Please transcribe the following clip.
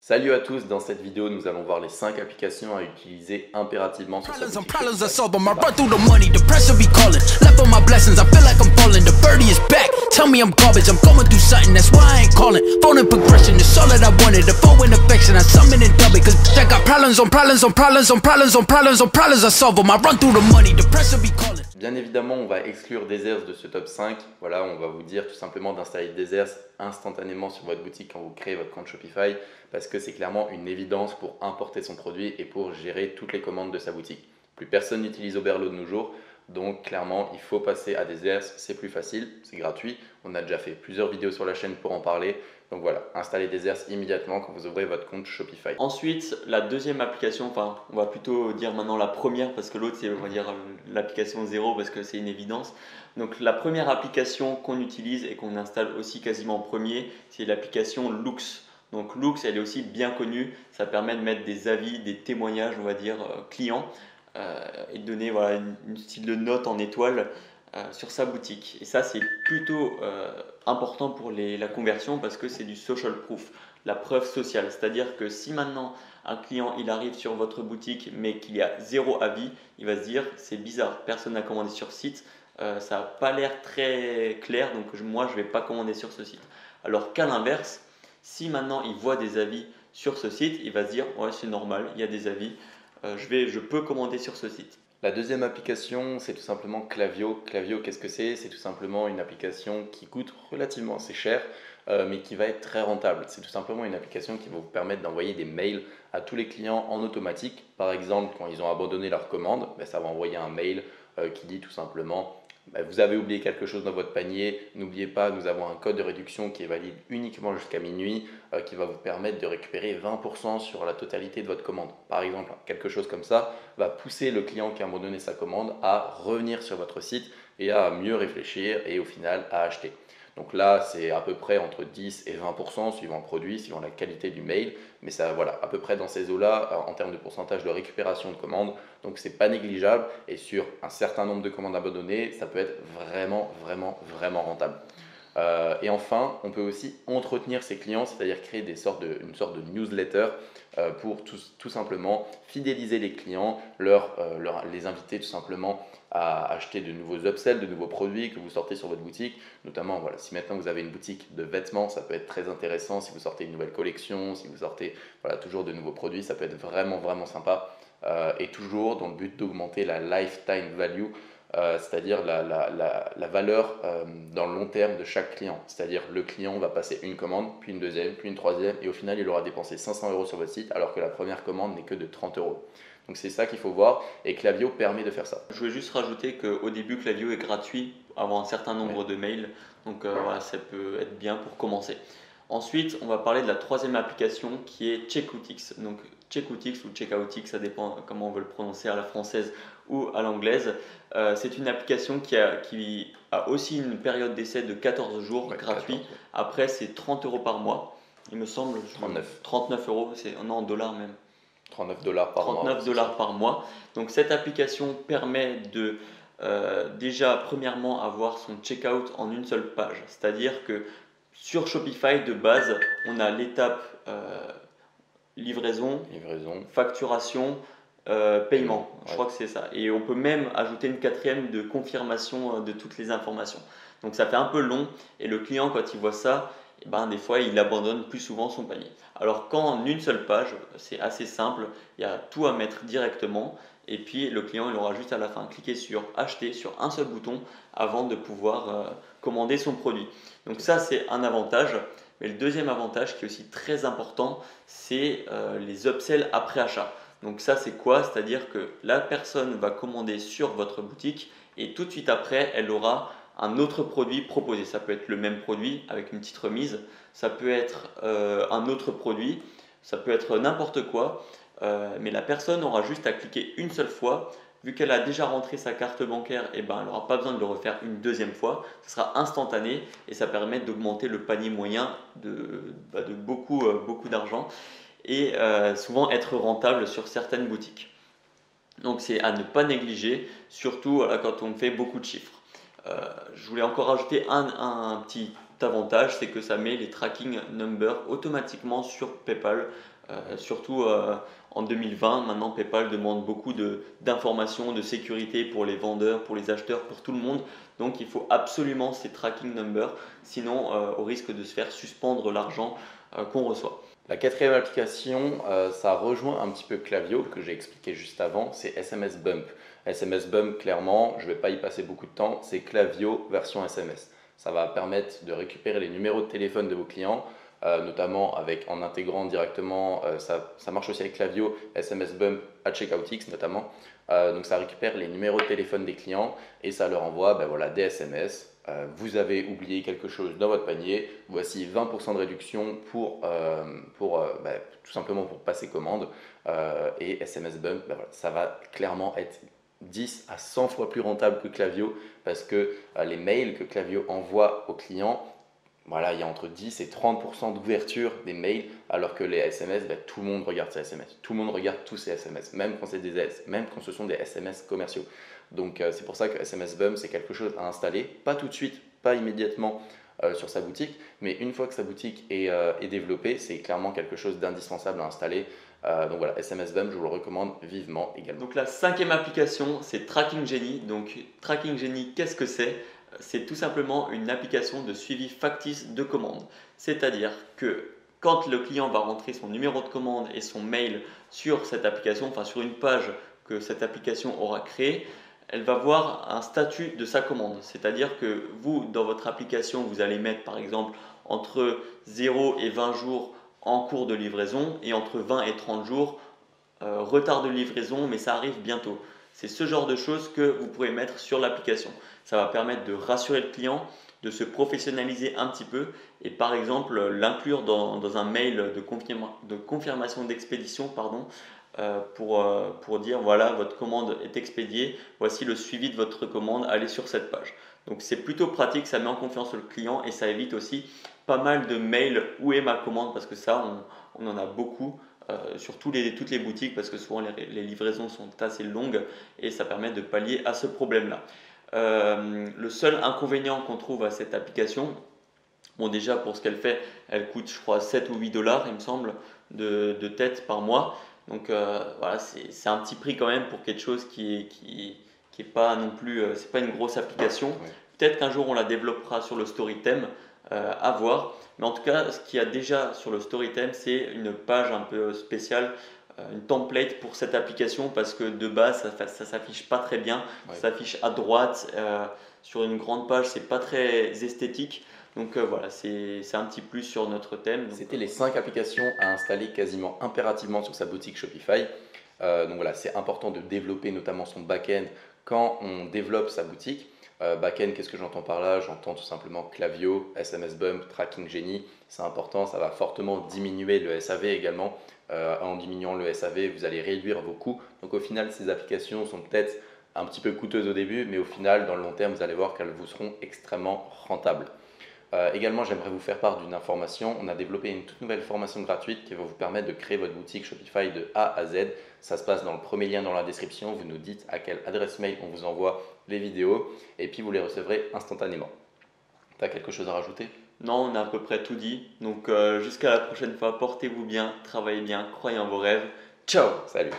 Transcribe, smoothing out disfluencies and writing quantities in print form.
Salut à tous, dans cette vidéo nous allons voir les 5 applications à utiliser impérativement sur sa boutique Shopify. Bien évidemment, on va exclure Desers de ce top 5. Voilà, on va vous dire tout simplement d'installer Desers instantanément sur votre boutique quand vous créez votre compte Shopify parce que c'est clairement une évidence pour importer son produit et pour gérer toutes les commandes de sa boutique. Plus personne n'utilise Oberlo de nos jours, donc clairement il faut passer à Desers, c'est plus facile, c'est gratuit. On a déjà fait plusieurs vidéos sur la chaîne pour en parler. Donc voilà, installez Desers immédiatement quand vous ouvrez votre compte Shopify. Ensuite, la deuxième application, enfin on va plutôt dire maintenant la première parce que l'autre c'est on va dire l'application 0 parce que c'est une évidence. Donc la première application qu'on utilise et qu'on installe aussi quasiment en premier, c'est l'application Loox. Donc Loox, elle est aussi bien connue, ça permet de mettre des avis, des témoignages on va dire clients et de donner voilà, une style de note en étoile sur sa boutique. Et ça c'est plutôt important pour la conversion parce que c'est du social proof, la preuve sociale. C'est-à-dire que si maintenant un client il arrive sur votre boutique mais qu'il y a 0 avis, il va se dire c'est bizarre, personne n'a commandé sur site, ça n'a pas l'air très clair donc moi je ne vais pas commander sur ce site. Alors qu'à l'inverse, si maintenant il voit des avis sur ce site, il va se dire ouais c'est normal, il y a des avis, je peux commander sur ce site. La deuxième application, c'est tout simplement Klaviyo. Klaviyo, qu'est-ce que c'est? C'est tout simplement une application qui coûte relativement assez cher, mais qui va être très rentable. C'est tout simplement une application qui va vous permettre d'envoyer des mails à tous les clients en automatique. Par exemple, quand ils ont abandonné leur commande, ça va envoyer un mail qui dit tout simplement vous avez oublié quelque chose dans votre panier, n'oubliez pas, nous avons un code de réduction qui est valide uniquement jusqu'à minuit, qui va vous permettre de récupérer 20% sur la totalité de votre commande. Par exemple, quelque chose comme ça va pousser le client qui a abandonné sa commande à revenir sur votre site et à mieux réfléchir et au final à acheter. Donc là, c'est à peu près entre 10 et 20% suivant le produit, suivant la qualité du mail. Mais ça, voilà, à peu près dans ces eaux-là en termes de pourcentage de récupération de commandes. Donc c'est pas négligeable et sur un certain nombre de commandes abandonnées, ça peut être vraiment rentable. Et enfin, on peut aussi entretenir ses clients, c'est-à-dire créer une sorte de newsletter pour tout simplement fidéliser les clients, les inviter tout simplement à acheter de nouveaux upsells, de nouveaux produits que vous sortez sur votre boutique. Notamment, voilà, si maintenant vous avez une boutique de vêtements, ça peut être très intéressant. Si vous sortez une nouvelle collection, si vous sortez voilà, toujours de nouveaux produits, ça peut être vraiment sympa. Et toujours dans le but d'augmenter la lifetime value, c'est-à-dire la valeur dans le long terme de chaque client. C'est-à-dire le client va passer une commande, puis une deuxième, puis une troisième, et au final il aura dépensé 500 € sur votre site alors que la première commande n'est que de 30 €. Donc c'est ça qu'il faut voir et Klaviyo permet de faire ça. Je voulais juste rajouter qu'au début Klaviyo est gratuit avant un certain nombre de mails, donc voilà, ça peut être bien pour commencer. Ensuite, on va parler de la troisième application qui est Checkoutix. Donc Checkoutix ou Checkoutix, ça dépend comment on veut le prononcer à la française ou à l'anglaise. C'est une application qui a aussi une période d'essai de 14 jours gratuit. 14, ouais. Après, c'est 30 € par mois, il me semble. 39 €, c'est en dollars même. 39 $ par mois. 39 $ par mois. Donc cette application permet de déjà premièrement avoir son checkout en une seule page. C'est-à-dire que sur Shopify de base, on a l'étape livraison, facturation, paiement. Je crois que c'est ça. Et on peut même ajouter une quatrième de confirmation de toutes les informations. Donc ça fait un peu long et le client quand il voit ça, des fois il abandonne plus souvent son panier. Alors qu'en une seule page, c'est assez simple, il y a tout à mettre directement et puis le client il aura juste à la fin cliqué sur acheter sur un seul bouton avant de pouvoir commander son produit. Donc ça c'est un avantage, mais le deuxième avantage qui est aussi très important, c'est les upsells après achat. Donc ça c'est quoi? C'est-à-dire que la personne va commander sur votre boutique et tout de suite après elle aura un autre produit proposé. Ça peut être le même produit avec une petite remise, ça peut être un autre produit, ça peut être n'importe quoi, mais la personne aura juste à cliquer une seule fois. Vu qu'elle a déjà rentré sa carte bancaire, elle n'aura pas besoin de le refaire une deuxième fois. Ce sera instantané et ça permet d'augmenter le panier moyen de beaucoup d'argent et souvent être rentable sur certaines boutiques. Donc c'est à ne pas négliger, surtout quand on fait beaucoup de chiffres. Je voulais encore rajouter un petit avantage, c'est que ça met les tracking numbers automatiquement sur PayPal Surtout en 2020, maintenant PayPal demande beaucoup d'informations, de sécurité pour les vendeurs, pour les acheteurs, pour tout le monde. Donc il faut absolument ces tracking numbers, sinon au risque de se faire suspendre l'argent qu'on reçoit. La quatrième application, ça rejoint un petit peu Klaviyo que j'ai expliqué juste avant, c'est SMS Bump. SMS Bump, clairement, je ne vais pas y passer beaucoup de temps, c'est Klaviyo version SMS. Ça va permettre de récupérer les numéros de téléphone de vos clients, notamment en intégrant directement, ça marche aussi avec Klaviyo, SMS Bump à CheckoutX notamment. Donc ça récupère les numéros de téléphone des clients et ça leur envoie des SMS. Vous avez oublié quelque chose dans votre panier, voici 20% de réduction tout simplement pour passer commande. Et SMS Bump, ça va clairement être 10 à 100 fois plus rentable que Klaviyo parce que les mails que Klaviyo envoie aux clients, il y a entre 10 et 30% d'ouverture des mails, alors que les SMS, tout le monde regarde ses SMS. Tout le monde regarde tous ses SMS, même quand ce sont des SMS commerciaux. Donc c'est pour ça que SMS Bump, c'est quelque chose à installer, pas tout de suite, pas immédiatement sur sa boutique, mais une fois que sa boutique est développée, c'est clairement quelque chose d'indispensable à installer. Donc voilà, SMS Bump, je vous le recommande vivement également. Donc la cinquième application, c'est Tracking Genie. Donc Tracking Genie, qu'est-ce que c'est? C'est tout simplement une application de suivi factice de commande. C'est-à-dire que quand le client va rentrer son numéro de commande et son mail sur cette application, enfin sur une page que cette application aura créée, elle va voir un statut de sa commande. C'est-à-dire que vous, dans votre application, vous allez mettre par exemple entre 0 et 20 jours en cours de livraison et entre 20 et 30 jours retard de livraison, mais ça arrive bientôt. C'est ce genre de choses que vous pourrez mettre sur l'application. Ça va permettre de rassurer le client, de se professionnaliser un petit peu et par exemple l'inclure dans un mail de confirmation d'expédition pour dire voilà, votre commande est expédiée, voici le suivi de votre commande, allez sur cette page. Donc c'est plutôt pratique, ça met en confiance le client et ça évite aussi pas mal de mails où est ma commande parce que ça on en a beaucoup. Sur toutes les boutiques parce que souvent les livraisons sont assez longues et ça permet de pallier à ce problème-là. Le seul inconvénient qu'on trouve à cette application, bon déjà pour ce qu'elle fait, elle coûte je crois 7 ou 8 dollars il me semble de tête par mois. Donc voilà, c'est un petit prix quand même pour quelque chose qui est pas non plus, c'est pas une grosse application. Ouais. Peut-être qu'un jour on la développera sur le Storytime, à voir. Mais en tout cas, ce qu'il y a déjà sur le Storytime, c'est une page un peu spéciale, une template pour cette application parce que de base, ça s'affiche pas très bien. Ouais. Ça s'affiche à droite sur une grande page, c'est pas très esthétique. Donc voilà, c'est un petit plus sur notre thème. C'était les 5 applications à installer quasiment impérativement sur sa boutique Shopify. Donc voilà, c'est important de développer notamment son back-end quand on développe sa boutique. Back-end, qu'est-ce que j'entends par là? J'entends tout simplement Klaviyo, SMS Bump, Tracking Genie. C'est important, ça va fortement diminuer le SAV également. En diminuant le SAV, vous allez réduire vos coûts. Donc au final, ces applications sont peut-être un petit peu coûteuses au début, mais au final, dans le long terme, vous allez voir qu'elles vous seront extrêmement rentables. Également, j'aimerais vous faire part d'une information. On a développé une toute nouvelle formation gratuite qui va vous permettre de créer votre boutique Shopify de A à Z. Ça se passe dans le premier lien dans la description. Vous nous dites à quelle adresse mail on vous envoie les vidéos et puis vous les recevrez instantanément. Tu as quelque chose à rajouter? Non, on a à peu près tout dit. Donc jusqu'à la prochaine fois, portez-vous bien, travaillez bien, croyez en vos rêves. Ciao! Salut!